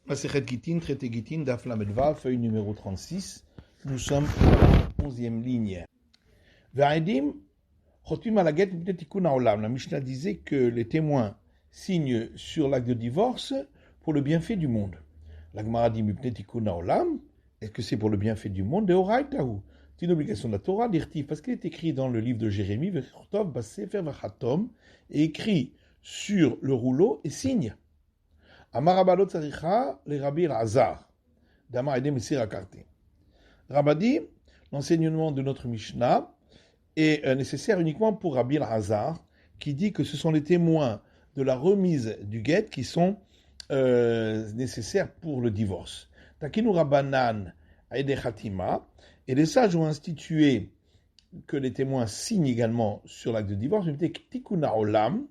Masechet Gittin, traité Gittin, Daf Lamed Vav, feuille numéro 36. Nous sommes à la 11e ligne. Ve'aedim chotim ala get mipnei tikkun ha'olam. La Mishnah disait que les témoins signent sur l'acte de divorce pour le bienfait du monde. La Gemara dit mipnei tikkun ha'olam. Est-ce que c'est pour le bienfait du monde? Deoraitahu. C'est une obligation de la Torah, d'irtiv, parce qu'il est écrit dans le livre de Jérémie, Vechotov basefer vachatom, et écrit sur le rouleau et signe. Amar Rabba tzaricha le Rabbi Elazar, d'Amar Edem Messir Akarte. Rabba dit, l'enseignement de notre Mishnah est nécessaire uniquement pour Rabbi Elazar, qui dit que ce sont les témoins de la remise du guet qui sont nécessaires pour le divorce. Takinu Rabbanan Aede Khatima, et les sages ont institué que les témoins signent également sur l'acte de divorce, Tikkun ha'olam,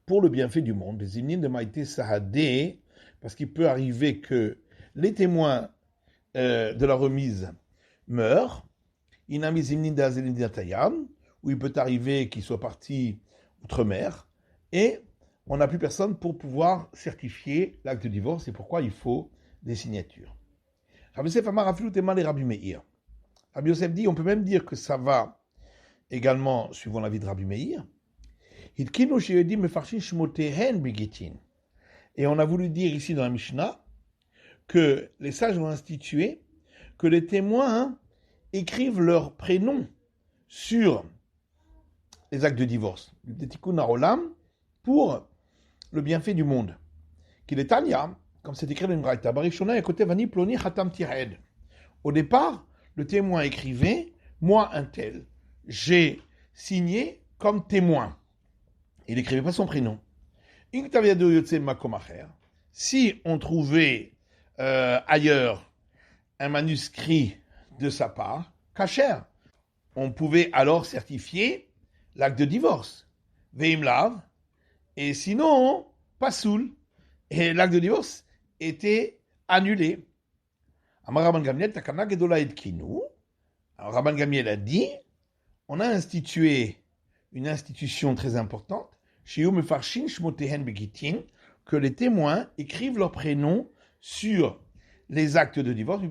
pour le bienfait du monde. Les hymnes de Maïté Sahadé, parce qu'il peut arriver que les témoins de la remise meurent, Inamis hymnes d'Azelin d'Atayam, où il peut arriver qu'ils soient partis outre-mer, et on n'a plus personne pour pouvoir certifier l'acte de divorce, c'est pourquoi il faut des signatures. Rabbi Yosef Amar Afilu Tema le Rabbi Meir. Rabbi Yosef dit, on peut même dire que ça va également, suivant l'avis de Rabbi Meir, et on a voulu dire ici dans la Mishnah que les sages ont institué que les témoins écrivent leur prénom sur les actes de divorce, pour le bienfait du monde. Qu'il est Tanya, comme c'est écrit dans une braïta, au départ, le témoin écrivait, moi un tel, j'ai signé comme témoin. Il n'écrivait pas son prénom. Si on trouvait ailleurs un manuscrit de sa part, kasher, on pouvait alors certifier l'acte de divorce. Veimlav, et sinon, pasoul, et l'acte de divorce était annulé. Amar Rabban Gamliel, takana gedola edkinu. Alors Rabban Gamliel a dit, on a institué une institution très importante, que les témoins écrivent leur prénom sur les actes de divorce,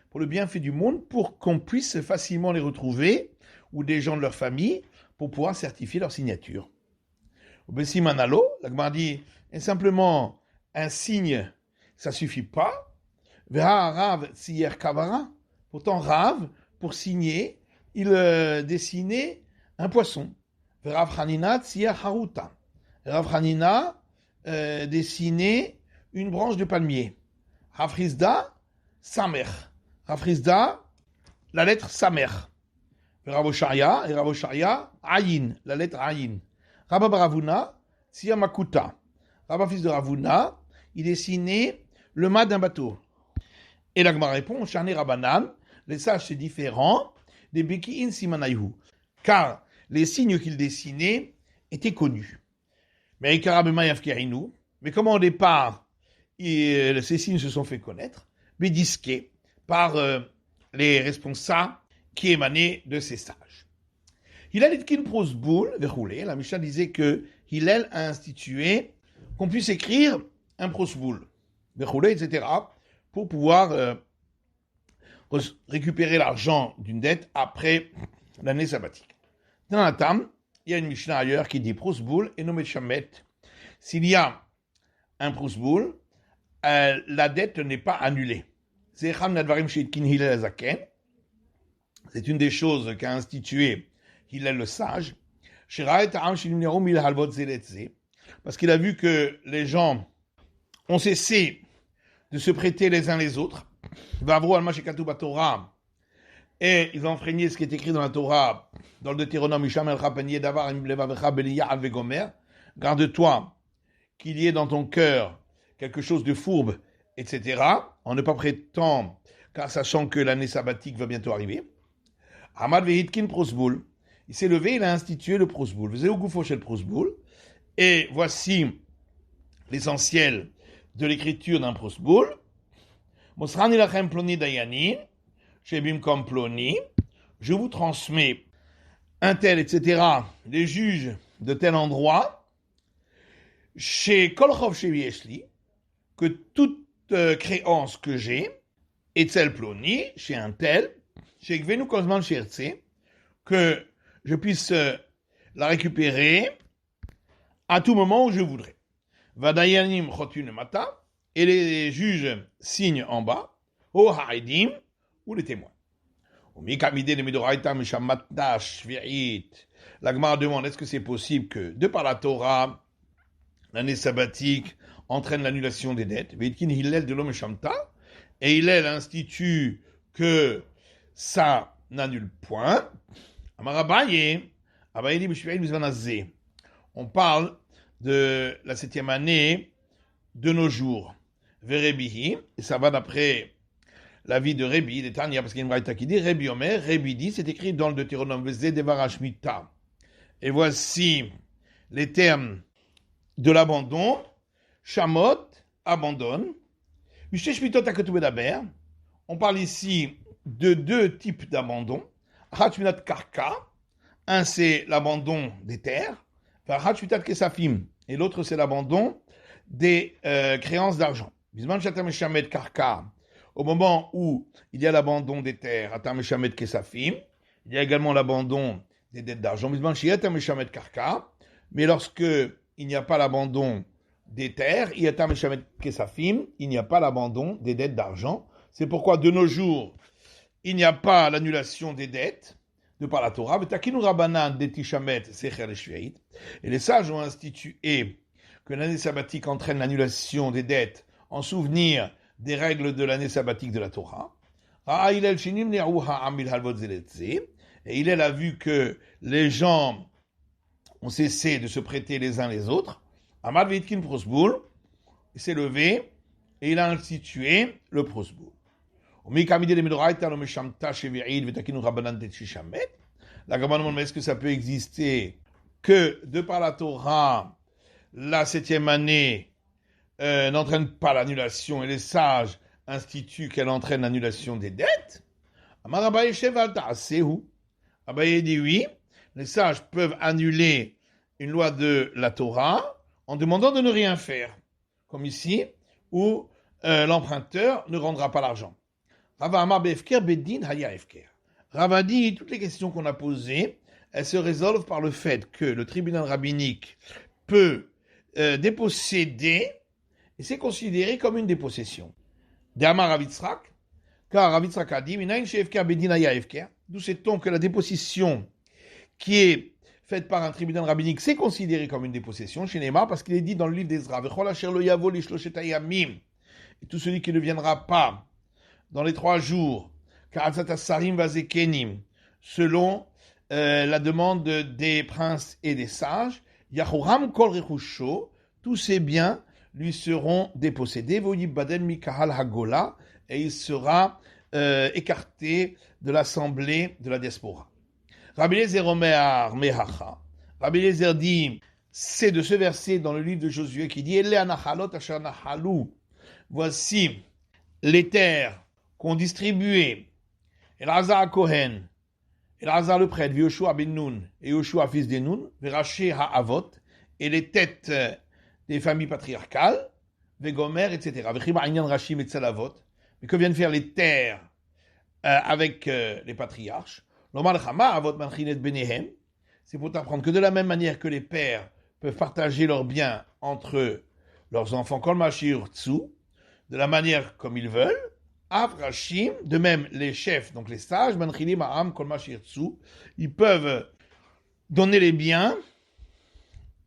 pour le bienfait du monde, pour qu'on puisse facilement les retrouver, ou des gens de leur famille, pour pouvoir certifier leur signature. Bessimanalo, la Gemara dit, et simplement un signe, ça suffit pas. Rav tsiyer kavara, pourtant Rav, pour signer, il dessinait un poisson. Rav Hanina tsiyer haruta. Rav Hanina dessinait une branche de palmier. Rav Hizda, samer. Rav Hizda, la lettre samer. Rav Osharia, ayin, la lettre ayin. Rabba Baravuna, tsiyer makuta. Rabba fils de Ravuna, il dessinait le mât d'un bateau. Et la Gemara répond, Shane Rabbanan, les sages c'est différent des Beki'in Simanayhu, car les signes qu'il dessinait étaient connus. Mais comment au départ ces signes se sont fait connaître, bédisqués par les responsables qui émanaient de ces sages. Hillel etkin prosboul, la Mishnah disait que Hillel a institué qu'on puisse écrire un prosboul, etc., pour pouvoir récupérer l'argent d'une dette après l'année sabbatique. Dans la Tam, il y a une Mishnah ailleurs qui dit prosboul et nommé chamet. S'il y a un prosboul, la dette n'est pas annulée. C'est une des choses qu'a institué Hillel le sage. Parce qu'il a vu que les gens ont cessé de se prêter les uns les autres. Et ils ont enfreigné ce qui est écrit dans la Torah, dans le Deutéronome, garde-toi qu'il y ait dans ton cœur quelque chose de fourbe, etc., en ne pas prétendre, car sachant que l'année sabbatique va bientôt arriver. Il s'est levé, il a institué le prosboul. Et voici l'essentiel de l'écriture d'un prosboul. Je vous transmets un tel, etc., les juges de tel endroit, chez Kolchov chez Vieshli, que toute créance que j'ai, Etzel Ploni, chez un tel, chez Gvenu Kozman Shertse, que je puisse la récupérer à tout moment où je voudrais. Vadayanim Chotun Mata, et les juges signent en bas, O Ha'idim, ou les témoins. La Gemara demande, est-ce que c'est possible que, de par la Torah, l'année sabbatique entraîne l'annulation des dettes? Et Hillel institue que ça n'annule point. On parle de la 7e année de nos jours. Verebihi, et ça va d'après l'avis de Rebi, des Tania, parce qu'il y a une braïta qui dit Rebi Omer, Rebi dit, c'est écrit dans le Deutéronome, Vezé Devarash Mita. Et voici les termes de l'abandon. Shamot, abandonne. On parle ici de deux types d'abandon. Karka, un c'est l'abandon des terres, et l'autre c'est l'abandon des créances d'argent. Au moment où il y a l'abandon des terres, il y a également l'abandon des dettes d'argent. Mais lorsque il n'y a pas l'abandon des terres, il n'y a pas l'abandon des dettes d'argent. C'est pourquoi de nos jours, il n'y a pas l'annulation des dettes de par la Torah. Et les sages ont institué que l'année sabbatique entraîne l'annulation des dettes en souvenir des règles de l'année sabbatique de la Torah. Et Hillel a vu que les gens ont cessé de se prêter les uns les autres. Amad Veitkin Prosboul, il s'est levé et il a institué le Prosboul. La Gemara demande, mais est-ce que ça peut exister que de par la Torah, la 7e année n'entraîne pas l'annulation et les sages instituent qu'elle entraîne l'annulation des dettes? Abaye dit oui, les sages peuvent annuler une loi de la Torah en demandant de ne rien faire, comme ici, où l'emprunteur ne rendra pas l'argent. Rava Amar Be'efker Bedin Haya Efker. Rava dit, toutes les questions qu'on a posées, elles se résolvent par le fait que le tribunal rabbinique peut déposséder, et c'est considéré comme une dépossession. D'Amar Ravitzrak, car Ravitzrak a dit, Minayin She'efker Bedin Haya Efker, d'où sait-on que la dépossession qui est faite par un tribunal rabbinique, c'est considéré comme une dépossession chez Neymar, parce qu'il est dit dans le livre d'Ezra, et tout celui qui ne viendra pas dans les 3 jours, selon la demande des princes et des sages, Yahuram kol rechusho, tous ses biens lui seront dépossédés, et il sera écarté de l'assemblée de la diaspora. Rabbi Eliezer Omer Mehacha. Rabbi Eliezer dit, c'est de ce verset dans le livre de Josué qui dit, voici les terres qu'ont distribuées Elazar Kohen, Elazar le prêtre, Yoshua ben Nun et Yoshua fils de Nun, Veraché Ha'avot, et les têtes des familles patriarcales, Vegomer, etc. Mais que viennent faire les terres avec les patriarches? C'est pour t'apprendre que de la même manière que les pères peuvent partager leurs biens entre leurs enfants, de la manière comme ils veulent, de même les chefs, donc les sages, ils peuvent donner les biens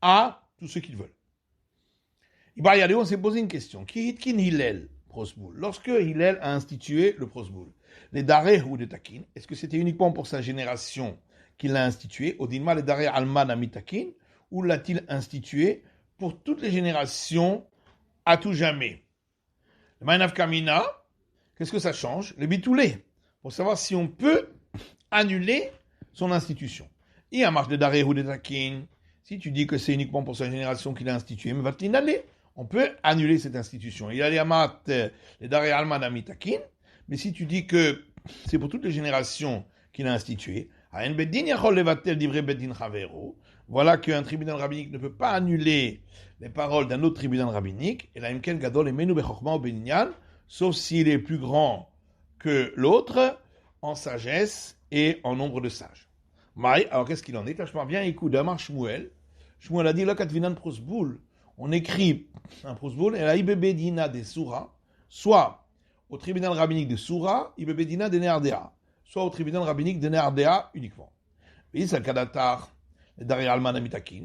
à tous ceux qu'ils veulent. On s'est posé une question. Lorsque Hillel a institué le prosboul, les dareh ou les takin, est-ce que c'était uniquement pour sa génération qu'il l'a institué, Odinma les dareh alman amitakin, ou l'a-t-il institué pour toutes les générations à tout jamais? Le Maïnav Kamina, qu'est-ce que ça change? Le bitoulé, pour savoir si on peut annuler son institution. Il y a marche de dareh ou de takin. Si tu dis que c'est uniquement pour sa génération qu'il a institué, mais va-t-il aller? On peut annuler cette institution. Il y a les amat, les dareh alman amitakin. Mais si tu dis que c'est pour toutes les générations qu'il a institué, voilà qu'un tribunal rabbinique ne peut pas annuler les paroles d'un autre tribunal rabbinique, et la imken gadol emenu bechokma ou beninyan, sauf s'il est plus grand que l'autre en sagesse et en nombre de sages. Maï, alors qu'est-ce qu'il en est? Tachmar, viens, écoute, Amar Shmuel. Shmuel a dit, là, katvinan prosboul, on écrit un prosboul, et la ibebedina des Soura, soit au tribunal rabbinique de Soura, ibebedina de Neardea, soit au tribunal rabbinique de Neardea uniquement. Et ça, Kadatar, Dari Alman Amitakin.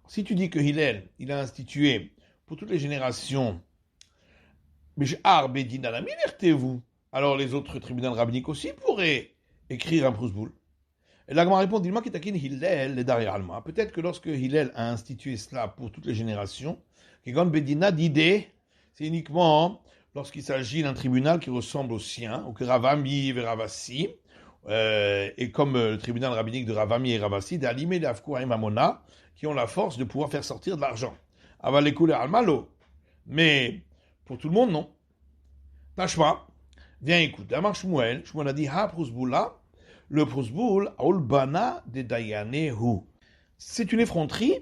Si tu dis que Hillel, il a institué pour toutes les générations, Bishar Bedina Naminertez-vous, alors les autres tribunaux rabbiniques aussi pourraient écrire un prosboul. Et l'Agma répond, dis-moi qui taquine Hillel et Dari Alma. Peut-être que lorsque Hillel a institué cela pour toutes les générations, Kegon Bedina d'idée, c'est uniquement lorsqu'il s'agit d'un tribunal qui ressemble au sien, ou que Ravami et Ravassi, et comme le tribunal rabbinique de Ravami et Ravassi, d'Alimé et Afkoua et Mamona, qui ont la force de pouvoir faire sortir de l'argent. Avalekule Almalo. Mais pour tout le monde, non. Tashma, viens écoute. Amar Shmuel, Shmuel a dit, ha prosboula, le prosboul, aulbana de dayanehu. C'est une effronterie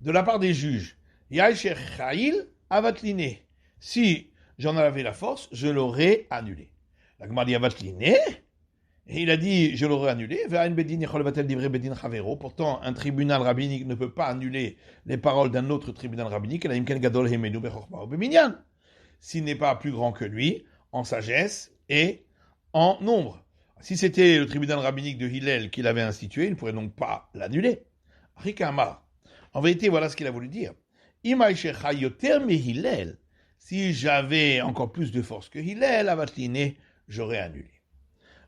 de la part des juges. Yaïcher Chaïl avatline. Si j'en avais la force, je l'aurais annulé. La Gemara dit avatline. Et il a dit, je l'aurais annulé. Pourtant, un tribunal rabbinique ne peut pas annuler les paroles d'un autre tribunal rabbinique. S'il n'est pas plus grand que lui, en sagesse et en nombre. Si c'était le tribunal rabbinique de Hillel qu'il avait institué, il ne pourrait donc pas l'annuler. En vérité, voilà ce qu'il a voulu dire. Si j'avais encore plus de force que Hillel, avatline, j'aurais annulé.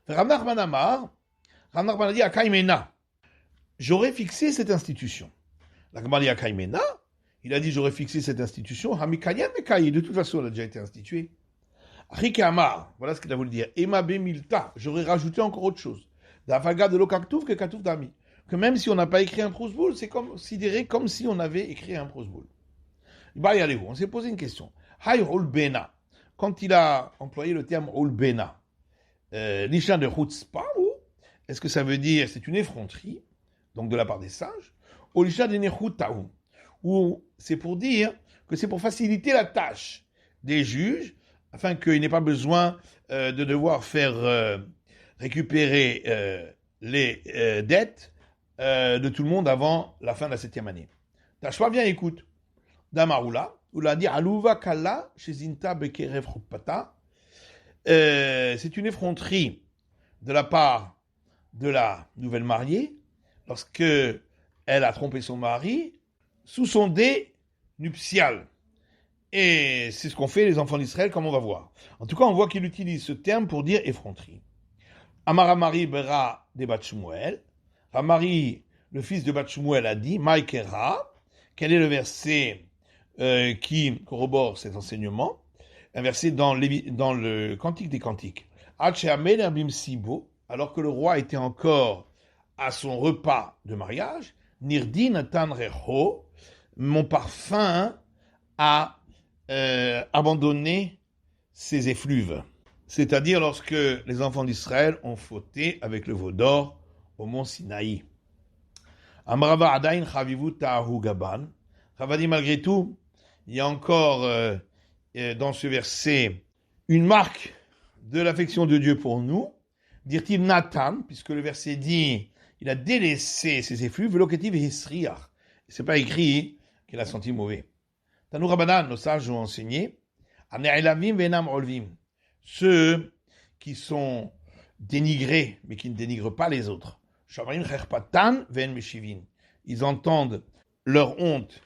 Rav Nachman Amar, Rav Nachman a dit à Kaimena, j'aurais fixé cette institution. La Gemara dit à Kaimena, il a dit j'aurais fixé cette institution, Hamikayem Mekayi, de toute façon elle a déjà été instituée. Rike Amar, voilà ce qu'il a voulu dire, Ema Bemilta, j'aurais rajouté encore autre chose. D'Avaga de l'Okaktouf que Katouf d'Ami. Que même si on n'a pas écrit un prosboul, c'est considéré comme si on avait écrit un prosboul. On s'est posé une question. Hay Ulbena, quand il a employé le terme Ulbena, l'isha de chutzpah, est-ce que ça veut dire c'est une effronterie, donc de la part des sages, ou l'isha de nechutahu, ou c'est pour dire que c'est pour faciliter la tâche des juges, afin qu'il n'ait pas besoin de devoir faire récupérer les dettes de tout le monde avant la fin de la 7e année. Tachwa, bien écoute. Damaroula, où l'a dit Alouva Kala, chez Zinta Bekerev Chupata, c'est une effronterie de la part de la nouvelle mariée lorsque elle a trompé son mari sous son dé nuptial. Et c'est ce qu'ont fait les enfants d'Israël, comme on va voir. En tout cas, on voit qu'il utilise ce terme pour dire effronterie. Amaramari Bera de Bat Shmuel. Ramari, le fils de Bat Shmuel, a dit Maïkera. Quel est le verset qui corrobore cet enseignement? Un verset dans le Cantique des Cantiques. Alors que le roi était encore à son repas de mariage, Nirdi Natan Reho, mon parfum a abandonné ses effluves. C'est-à-dire lorsque les enfants d'Israël ont fauté avec le veau d'or au mont Sinaï. Amrava Adain Chavivu Ta'ahu Gaban. Ravadi, malgré tout, il y a encore dans ce verset une marque de l'affection de Dieu pour nous. Dire-t-il Nathan, puisque le verset dit il a délaissé ses effluves, veloketiv et hisriach. C'est pas écrit qu'il a senti mauvais. Tanou Rabbanan, nos sages ont enseigné, Ane'elavim venam olvim, ceux qui sont dénigrés, mais qui ne dénigrent pas les autres. Shavrim cherpatan ven meshivin. Ils entendent leur honte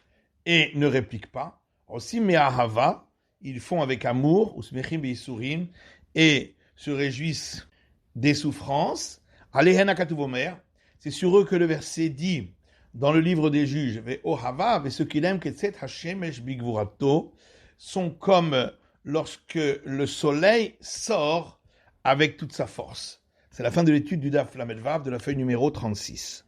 et ne répliquent pas. Aussi me'ahava, ils font avec amour, usmechim be'isurim, et se réjouissent des souffrances. Alehen hakatuvomer, c'est sur eux que le verset dit dans le livre des juges, ve'ohava ve'ceux qui l'aiment ketset hashemesh bigvurato, sont comme lorsque le soleil sort avec toute sa force. C'est la fin de l'étude du Daf Lamed Vav de la feuille numéro 36.